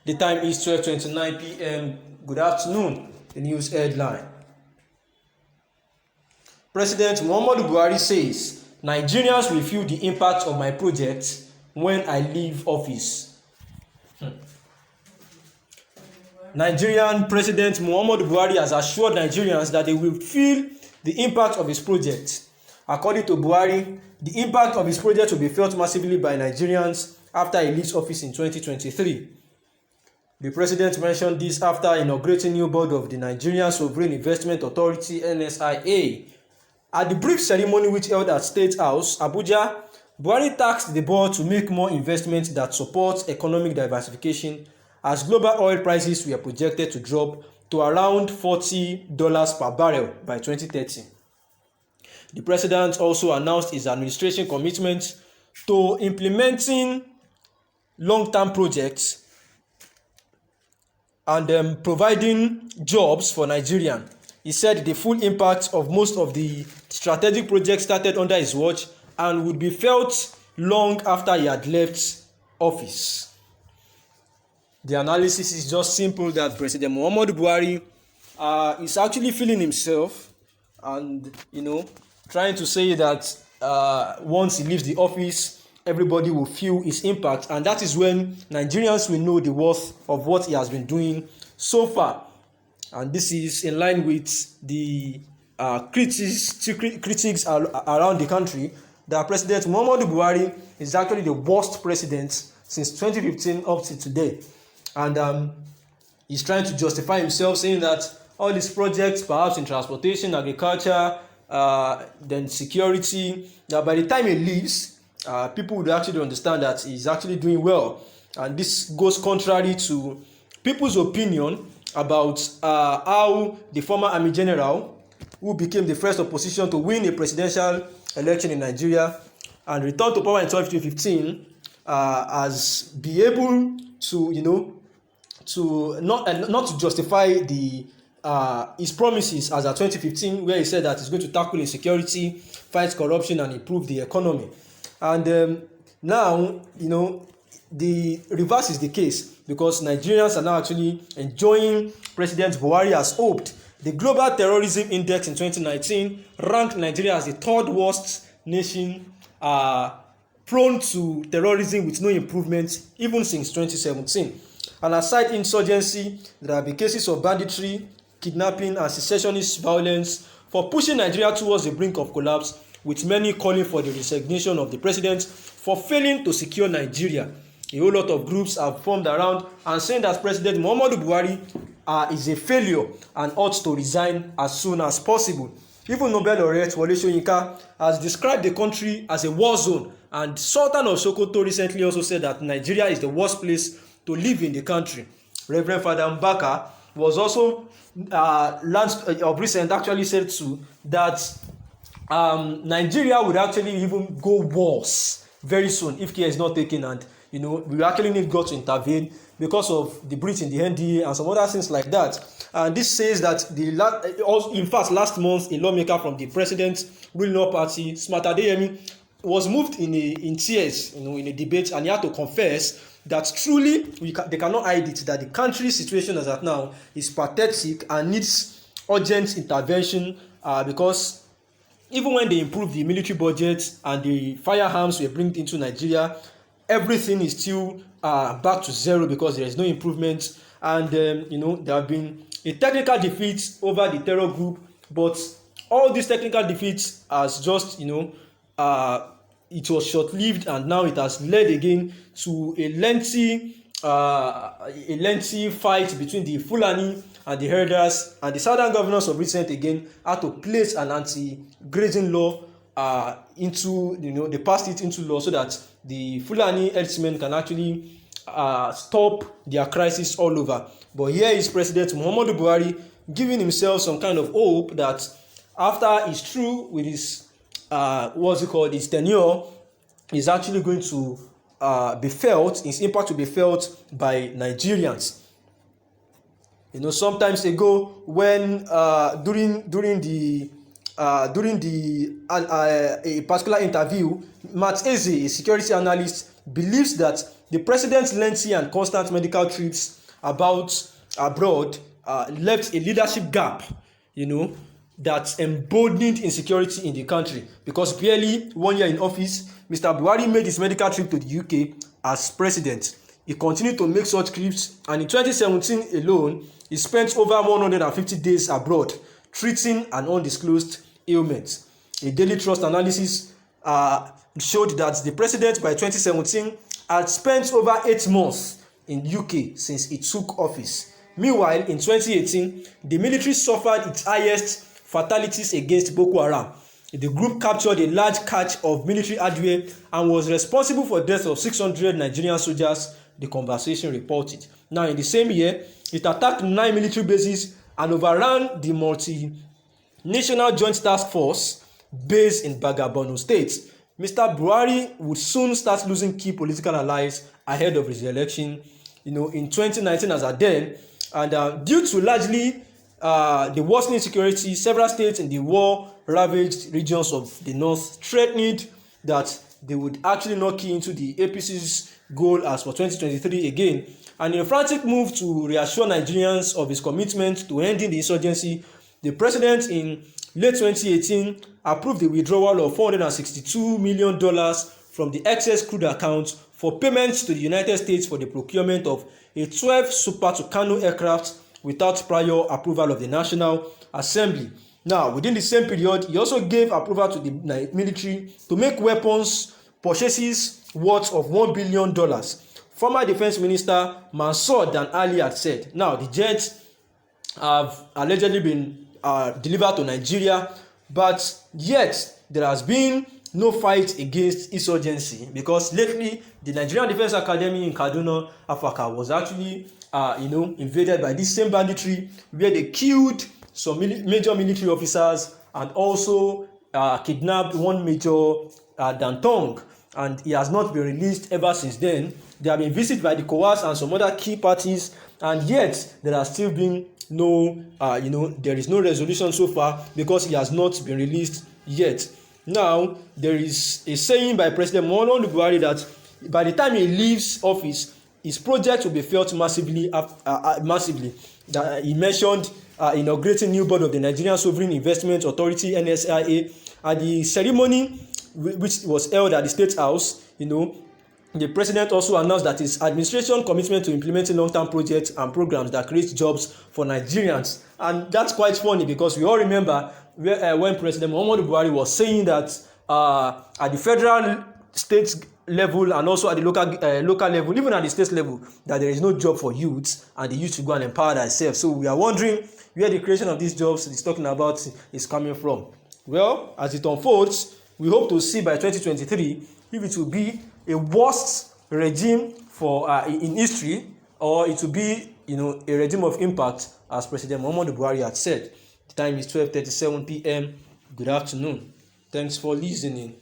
The time is 12:29 p.m. Good afternoon. The news headline. President Muhammadu Buhari says, Nigerians will feel the impact of my project when I leave office. Nigerian President Muhammadu Buhari has assured Nigerians that they will feel the impact of his project. According to Buhari, the impact of his project will be felt massively by Nigerians after he leaves office in 2023. The president mentioned this after inaugurating new board of the Nigerian Sovereign Investment Authority (NSIA). At the brief ceremony which held at State House, Abuja, Buhari tasked the board to make more investments that support economic diversification as global oil prices were projected to drop to around $40 per barrel by 2030. The president also announced his administration commitment to implementing long-term projects and providing jobs for Nigerians. He said the full impact of most of the strategic projects started under his watch and would be felt long after he had left office. The analysis is just simple that President Muhammadu Buhari is actually feeling himself and, trying to say that once he leaves the office, everybody will feel his impact, and that is when Nigerians will know the worth of what he has been doing so far. And this is in line with the critics around the country that President Muhammadu Buhari is actually the worst president since 2015 up to today. And he's trying to justify himself, saying that all these projects, perhaps in transportation, agriculture, then security, that by the time he leaves, people would actually understand that he's actually doing well. And this goes contrary to people's opinion about how the former army general, who became the first opposition to win a presidential election in Nigeria and returned to power in 2015, has been able to, to not to justify the his promises as at 2015, where he said that he's going to tackle insecurity, fight corruption, and improve the economy. And now, the reverse is the case, because Nigerians are now actually enjoying President Buhari as hoped. The Global Terrorism Index in 2019 ranked Nigeria as the third worst nation prone to terrorism, with no improvement even since 2017. And aside insurgency, there have been cases of banditry, kidnapping, and secessionist violence for pushing Nigeria towards the brink of collapse, with many calling for the resignation of the president for failing to secure Nigeria. A whole lot of groups have formed around and saying that President Muhammadu Buhari is a failure and ought to resign as soon as possible. Even Nobel laureate Wole Soyinka has described the country as a war zone, and Sultan of Sokoto recently also said that Nigeria is the worst place to live in the country. Reverend Father Mbaka was also of recent actually said too that Nigeria would actually even go worse very soon if care is not taken, and we actually need God to intervene because of the breach in the NDA and some other things like that. And this says that in fact last month a lawmaker from the president's ruling party, Smart Adeyemi, was moved in tears in a debate, and he had to confess that truly they cannot hide it, that the country's situation as at now is pathetic and needs urgent intervention, because even when they improved the military budget and the firearms were brought into Nigeria, everything is still back to zero because there is no improvement. And there have been a technical defeat over the terror group, but all these technical defeats has just it was short-lived, and now it has led again to a lengthy fight between the Fulani and the herders, and the southern governors of recent again had to place an anti-grazing law into, they passed it into law so that the Fulani herdsmen can actually stop their crisis all over. But here is President Muhammadu Buhari giving himself some kind of hope that after he's through with his his tenure, is actually going to be felt, his impact will be felt by Nigerians. Sometimes ago, when during a particular interview, Matt Eze, a security analyst, believes that The president's lengthy and constant medical trips about abroad left a leadership gap, that emboldened insecurity in the country, because barely 1 year in office, Mr. Buhari made his medical trip to the UK as president. He continued to make such trips, and in 2017 alone, he spent over 150 days abroad treating an undisclosed ailment. A Daily Trust analysis showed that the president by 2017 had spent over 8 months in UK since he took office. Meanwhile, in 2018, the military suffered its highest fatalities against Boko Haram. The group captured a large cache of military hardware and was responsible for the death of 600 Nigerian soldiers, the Conversation reported. Now, in the same year, it attacked 9 military bases and overran the multinational joint task force based in Borno State. Mr. Buhari would soon start losing key political allies ahead of his election, in 2019 as at then. And due to largely the worsening security, several states in the war-ravaged regions of the north threatened that they would actually not key into the APC's goal as for 2023 again. And in a frantic move to reassure Nigerians of his commitment to ending the insurgency, the president in late 2018 approved the withdrawal of $462 million from the excess crude account for payments to the United States for the procurement of a 12 Super Tucano aircraft without prior approval of the National Assembly. Now, within the same period, he also gave approval to the military to make weapons purchases worth of $1 billion. Former Defense Minister Mansour Dan Ali had said, now the jets have allegedly been delivered to Nigeria, but yet there has been no fight against insurgency, because lately the Nigerian Defense Academy in Kaduna, Africa, was actually invaded by this same banditry, where they killed some major military officers and also kidnapped one major Dantong, and he has not been released ever since then. They have been visited by the COAS and some other key parties, and yet there has still been no there is no resolution so far, because he has not been released yet. Now, there is a saying by President Muhammadu Buhari that by the time he leaves office, his project will be felt massively. That he mentioned inaugurating new board of the Nigerian Sovereign Investment Authority (NSIA) at the ceremony which was held at the State House. The president also announced that his administration commitment to implementing long-term projects and programs that create jobs for Nigerians. And that's quite funny, because we all remember when President Muhammadu Buhari was saying that at the federal, state level, and also at the local level, even at the state level, that there is no job for youths and the youth to go and empower themselves. So we are wondering where the creation of these jobs he's talking about is coming from. Well, as it unfolds, we hope to see by 2023 if it will be a worst regime for in history, or it will be a regime of impact, as President Muhammadu Buhari had said. The time is 12:37 p.m. Good afternoon. Thanks for listening.